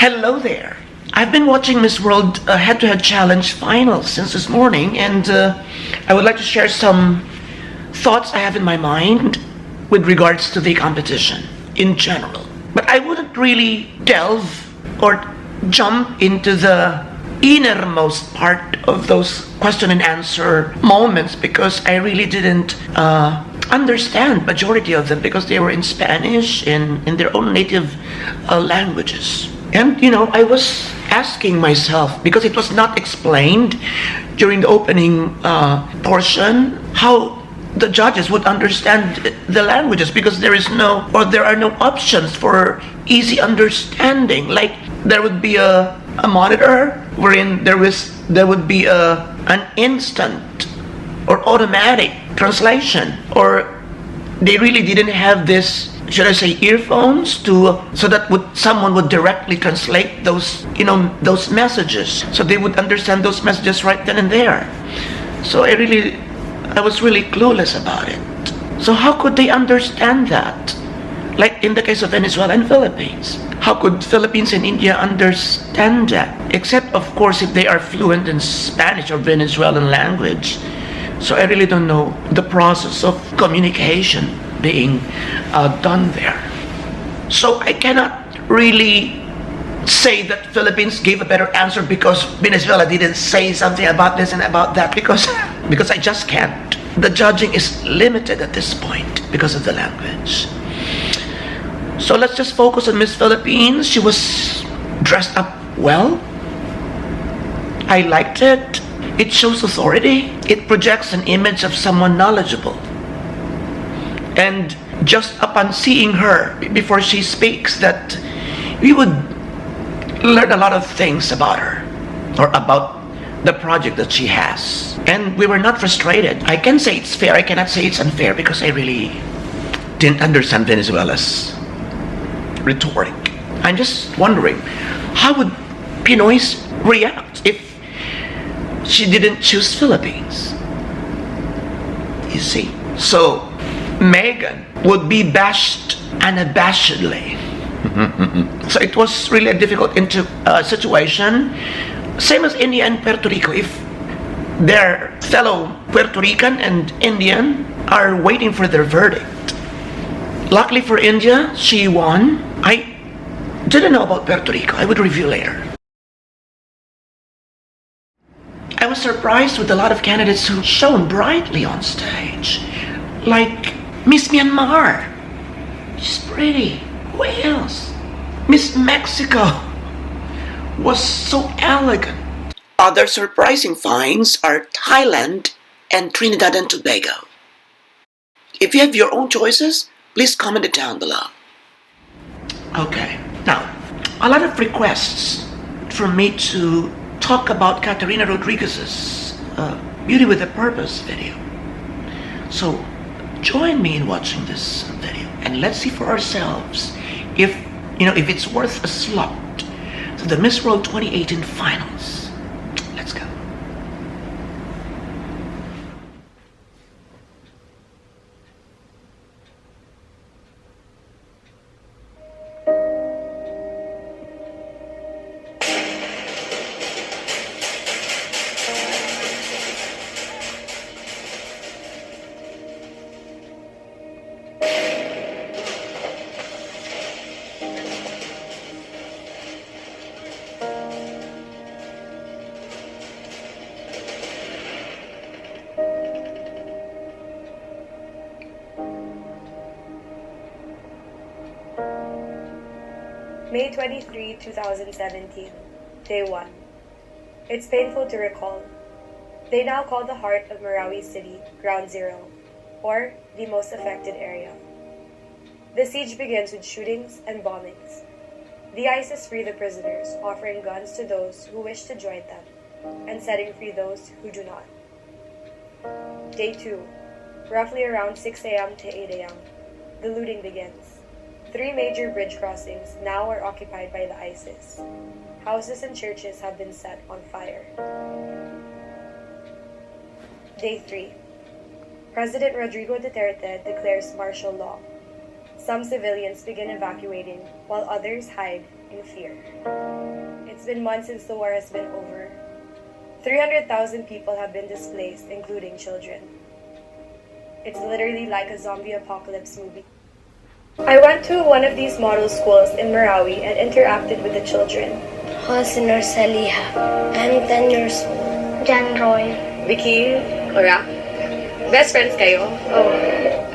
Hello there. I've been watching Miss World head-to-head challenge finals since this morning, and I would like to share some thoughts I have in my mind with regards to the competition in general. But I wouldn't really delve or jump into the innermost part of those question and answer moments because I really didn't understand majority of them because they were in Spanish in their own native languages. And I was asking myself, because it was not explained during the opening portion, how the judges would understand the languages, because there are no options for easy understanding. Like there would be a monitor wherein there would be an instant or automatic translation, or they really didn't have this, should I say, earphones so that someone would directly translate those messages, so they would understand those messages right then and there. So I was really clueless about it. So how could they understand that? Like in the case of Venezuela and Philippines, how could Philippines and India understand that? Except of course if they are fluent in Spanish or Venezuelan language. So I really don't know the process of communication being done there. So I cannot really say that Philippines gave a better answer because Venezuela didn't say something about this and about that, because I just can't. The judging is limited at this point because of the language. So let's just focus on Miss Philippines. She was dressed up well. I liked it. It shows authority. It projects an image of someone knowledgeable. And just upon seeing her before she speaks, that we would learn a lot of things about her or about the project that she has. And we were not frustrated. I can say it's fair. I cannot say it's unfair because I really didn't understand Venezuela's rhetoric. I'm just wondering, how would Pinoys react if she didn't choose Philippines? You see? So Megan would be bashed unabashedly. So it was really a difficult situation. Same as India and Puerto Rico. If their fellow Puerto Rican and Indian are waiting for their verdict. Luckily for India, she won. I didn't know about Puerto Rico. I would review later. I was surprised with a lot of candidates who shone brightly on stage. Like Miss Myanmar. She's pretty. Who else? Miss Mexico was so elegant. Other surprising finds are Thailand and Trinidad and Tobago. If you have your own choices, please comment it down below. Okay, now, a lot of requests for me to talk about Caterina Rodriguez's Beauty with a Purpose video. So join me in watching this video and let's see for ourselves if it's worth a slot to the Miss World 2018 finals. Let's go. May 23, 2017, Day 1. It's painful to recall. They now call the heart of Marawi City Ground Zero, or the most affected area. The siege begins with shootings and bombings. The ISIS free the prisoners, offering guns to those who wish to join them, and setting free those who do not. Day 2. Roughly around 6 a.m. to 8 a.m., the looting begins. 3 major bridge crossings now are occupied by the ISIS. Houses and churches have been set on fire. Day 3. President Rodrigo Duterte declares martial law. Some civilians begin evacuating, while others hide in fear. It's been months since the war has been over. 300,000 people have been displaced, including children. It's literally like a zombie apocalypse movie. I went to one of these model schools in Marawi and interacted with the children. Hosner Saliha. I'm 10 years old. John Roy. Vicky, Cora, best friends kayo? Oh,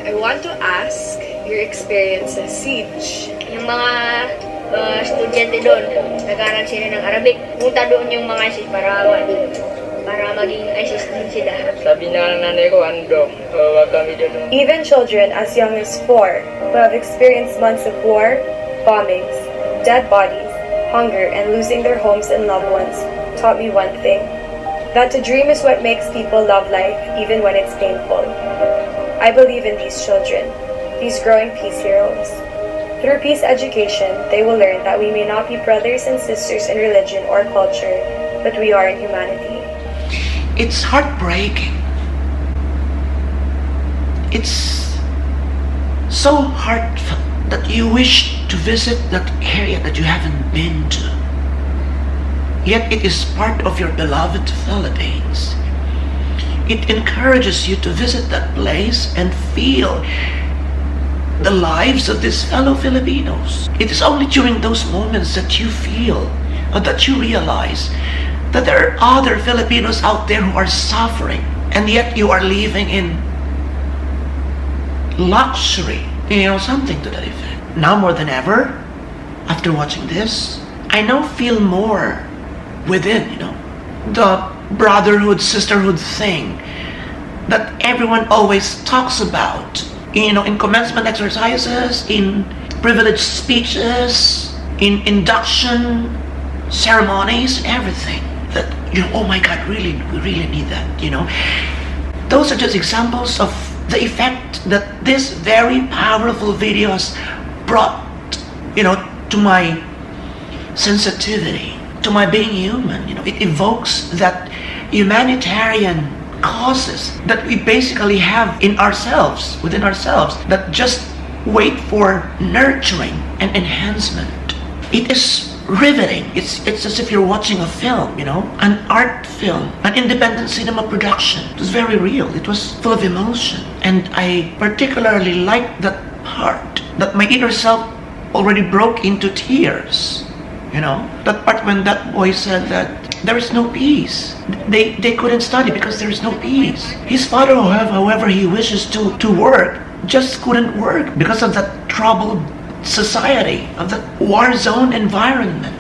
I want to ask your experience sa siege. Yung mga estudyante doon, nag-aaral sila ng Arabic. Punta doon yung mga ISIS para maging ISIS din sila. Sabi na nanay ko, wag kami doon. Even children as young as 4 who have experienced months of war, bombings, dead bodies, hunger, and losing their homes and loved ones taught me one thing: that to dream is what makes people love life even when it's painful. I believe in these children, these growing peace heroes. Through peace education, they will learn that we may not be brothers and sisters in religion or culture, but we are in humanity. It's heartbreaking. It's so heartfelt that you wish to visit that area that you haven't been to. Yet it is part of your beloved Philippines. It encourages you to visit that place and feel the lives of these fellow Filipinos. It is only during those moments that you feel or that you realize that there are other Filipinos out there who are suffering, and yet you are living in luxury, something to that effect. Now more than ever, after watching this, I now feel more within, the brotherhood, sisterhood thing that everyone always talks about, in commencement exercises, in privileged speeches, in induction ceremonies, everything. That, oh my God, we really need that, Those are just examples of the effect that this very powerful video has brought, to my sensitivity, to my being human. It evokes that humanitarian causes that we basically have within ourselves, that just wait for nurturing and enhancement. It is riveting. It's as if you're watching a film, an art film, an independent cinema production. It was very real. It was full of emotion. And I particularly liked that part, that my inner self already broke into tears. That part when that boy said that there is no peace. They couldn't study because there is no peace. His father, however he wishes to work, just couldn't work because of that troubled society, of that war zone environment.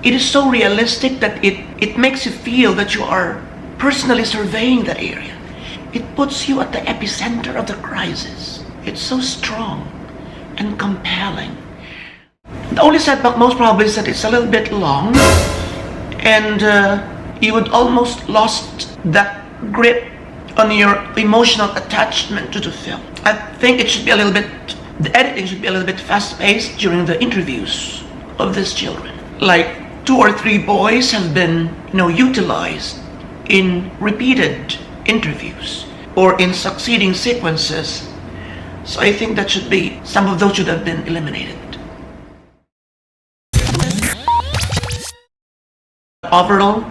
It is so realistic that it makes you feel that you are personally surveying that area. It puts you at the epicenter of the crisis. It's so strong and compelling. The only setback most probably is that it's a little bit long, and you would almost lost that grip on your emotional attachment to the film. I think it should be the editing should be a little bit fast-paced during the interviews of these children. Like 2 or 3 boys have been, utilized in repeated interviews or in succeeding sequences. So I think some of those should have been eliminated. Overall,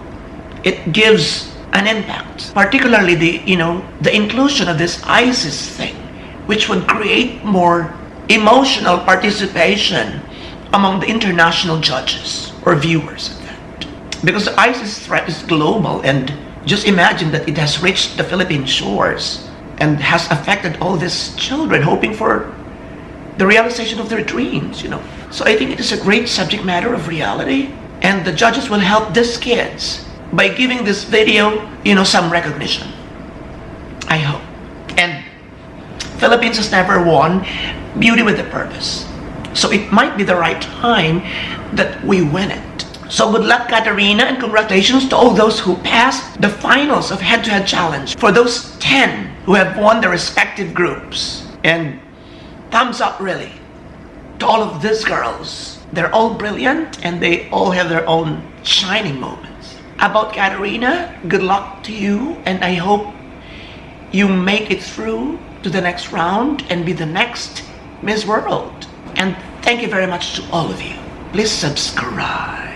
it gives an impact, particularly the inclusion of this ISIS thing, which would create more emotional participation among the international judges or viewers of that. Because the ISIS threat is global, and just imagine that it has reached the Philippine shores and has affected all these children hoping for the realization of their dreams, So I think it is a great subject matter of reality, and the judges will help these kids by giving this video, some recognition. I hope. And Philippines has never won beauty with a purpose. So it might be the right time that we win it. So good luck, Katarina, and congratulations to all those who passed the finals of head-to-head challenge. For those 10 who have won their respective groups. And thumbs up, really, to all of these girls. They're all brilliant, and they all have their own shining moments. About Katarina, good luck to you, and I hope you make it through to the next round and be the next Miss World. And thank you very much to all of you. please subscribe.